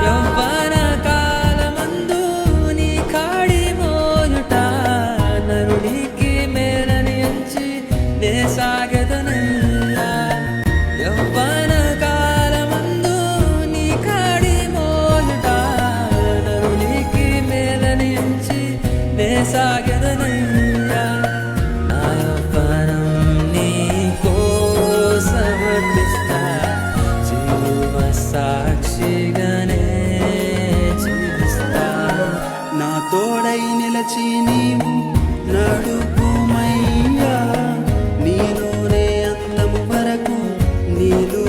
యవ్వన కాలమందు నీ కాడి మోయుట నరునికి మేలని ఎంచి నే సాగెదనయ్యా. యవ్వన కాలమందు నీ కాడి మోయుట నరునికి మేలని ఎంచి నే సాగెదనయ్యా. నా యవ్వనం నీ కోసమర్పిస్తా, జీవ సాక్షిగానే జీవిస్తా. నా తోడై నిలచి నీవు నడుపుమయ్యా, నీలోనే అంతము వరకు నీలు